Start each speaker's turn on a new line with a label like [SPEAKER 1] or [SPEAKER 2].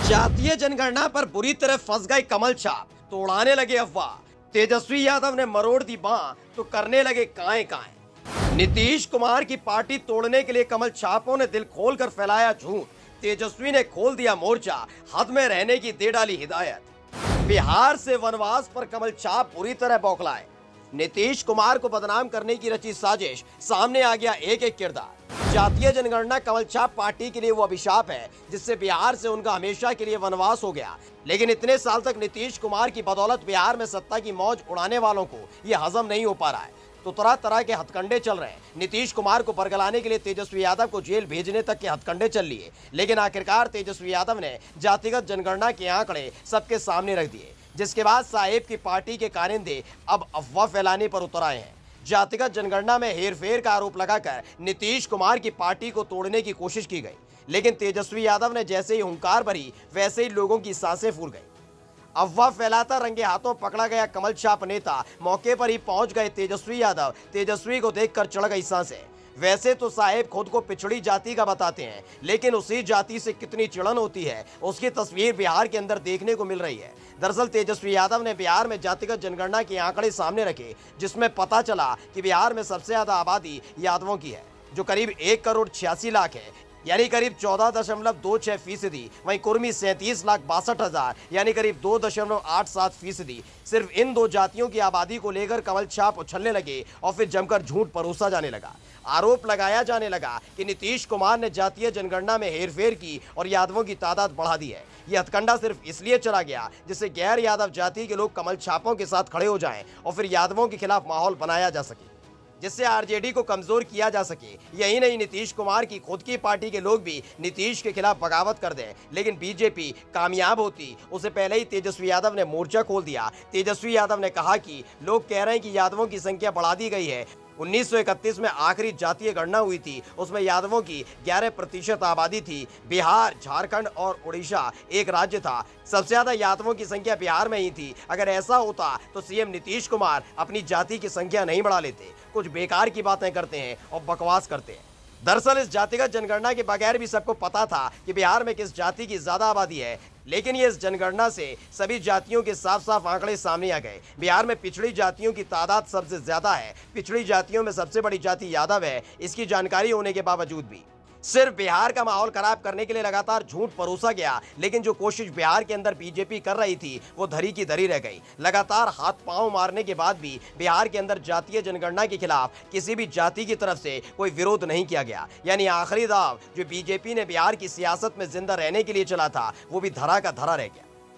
[SPEAKER 1] जातीय जनगणना पर बुरी तरह फंस गई कमल छाप, तो उड़ाने लगे अफवाह। तेजस्वी यादव ने मरोड़ दी बांह तो करने लगे काएं काएं। नीतीश कुमार की पार्टी तोड़ने के लिए कमल छापों ने दिल खोलकर फैलाया झूठ। तेजस्वी ने खोल दिया मोर्चा, हद में रहने की दे डाली हिदायत। बिहार से वनवास पर कमल छाप बुरी तरह बौखलाए। नीतीश कुमार को बदनाम करने की रची साजिश, सामने आ गया एक एक किरदार। जातीय जनगणना कमल छाप पार्टी के लिए वो अभिशाप है जिससे बिहार से उनका हमेशा के लिए वनवास हो गया। लेकिन इतने साल तक नीतीश कुमार की बदौलत बिहार में सत्ता की मौज उड़ाने वालों को ये हजम नहीं हो पा रहा है, तो तरह तरह के हथकंडे चल रहे हैं। नीतीश कुमार को बरगलाने के लिए तेजस्वी यादव को जेल भेजने तक के हथकंडे चल लिए, लेकिन आखिरकार तेजस्वी यादव ने जातिगत जनगणना के आंकड़े सबके सामने रख दिए, जिसके बाद साहेब की पार्टी के कारिंदे अब अफवाह फैलाने पर उतर आए हैं। जातिगत जनगणना में हेरफेर का आरोप लगाकर नीतीश कुमार की पार्टी को तोड़ने की कोशिश की गई, लेकिन तेजस्वी यादव ने जैसे ही हुंकार भरी वैसे ही लोगों की सांसें फूल गई। अफवाह फैलाता रंगे हाथों पकड़ा गया कमल छाप नेता मौके पर ही पहुंच गए तेजस्वी यादव। तेजस्वी को देखकर चढ़ गई सांसें। वैसे तो साहेब खुद को पिछड़ी जाति का बताते हैं, लेकिन उसी जाति से कितनी चिड़न होती है उसकी तस्वीर बिहार के अंदर देखने को मिल रही है। दरअसल तेजस्वी यादव ने बिहार में जातिगत जनगणना के आंकड़े सामने रखे, जिसमें पता चला कि बिहार में सबसे ज्यादा आबादी यादवों की है, जो करीब 1,86,00,000 है, यानी करीब 14.26%। वहीं कुर्मी 37,62,000 यानी करीब 2.87%। सिर्फ इन दो जातियों की आबादी को लेकर कमल छाप उछलने लगे और फिर जमकर झूठ परोसा जाने लगा। आरोप लगाया जाने लगा कि नीतीश कुमार ने जातीय जनगणना में हेरफेर की और यादवों की तादाद बढ़ा दी है। यह हथकंडा सिर्फ इसलिए चला गया जिससे गैर यादव जाति के लोग कमल छापों के साथ खड़े हो जाएं और फिर यादवों के खिलाफ माहौल बनाया जा सके, जिससे आरजेडी को कमजोर किया जा सके। यही नहीं, नीतीश कुमार की खुद की पार्टी के लोग भी नीतीश के खिलाफ बगावत कर दें, लेकिन बीजेपी कामयाब होती उससे पहले ही तेजस्वी यादव ने मोर्चा खोल दिया। तेजस्वी यादव ने कहा कि लोग कह रहे हैं कि यादवों की संख्या बढ़ा दी गई है। 1931 में आखिरी जातीय गणना हुई थी, उसमें यादवों की 11% आबादी थी। बिहार, झारखंड और उड़ीसा एक राज्य था, सबसे ज्यादा यादवों की संख्या बिहार में ही थी। अगर ऐसा होता तो सीएम नीतीश कुमार अपनी जाति की संख्या नहीं बढ़ा लेते। कुछ बेकार की बातें करते हैं और बकवास करते हैं। दरअसल इस जातिगत जनगणना के बगैर भी सबको पता था कि बिहार में किस जाति की ज्यादा आबादी है, लेकिन ये इस जनगणना से सभी जातियों के साफ साफ आंकड़े सामने आ गए। बिहार में पिछड़ी जातियों की तादाद सबसे ज्यादा है। पिछड़ी जातियों में सबसे बड़ी जाति यादव है। इसकी जानकारी होने के बावजूद भी सिर्फ बिहार का माहौल खराब करने के लिए लगातार झूठ परोसा गया, लेकिन जो कोशिश बिहार के अंदर बीजेपी कर रही थी वो धरी की धरी रह गई। लगातार हाथ पांव मारने के बाद भी बिहार के अंदर जातीय जनगणना के खिलाफ किसी भी जाति की तरफ से कोई विरोध नहीं किया गया। यानी आखिरी दाव जो बीजेपी ने बिहार की सियासत में जिंदा रहने के लिए चला था वो भी धरा का धरा रह गया।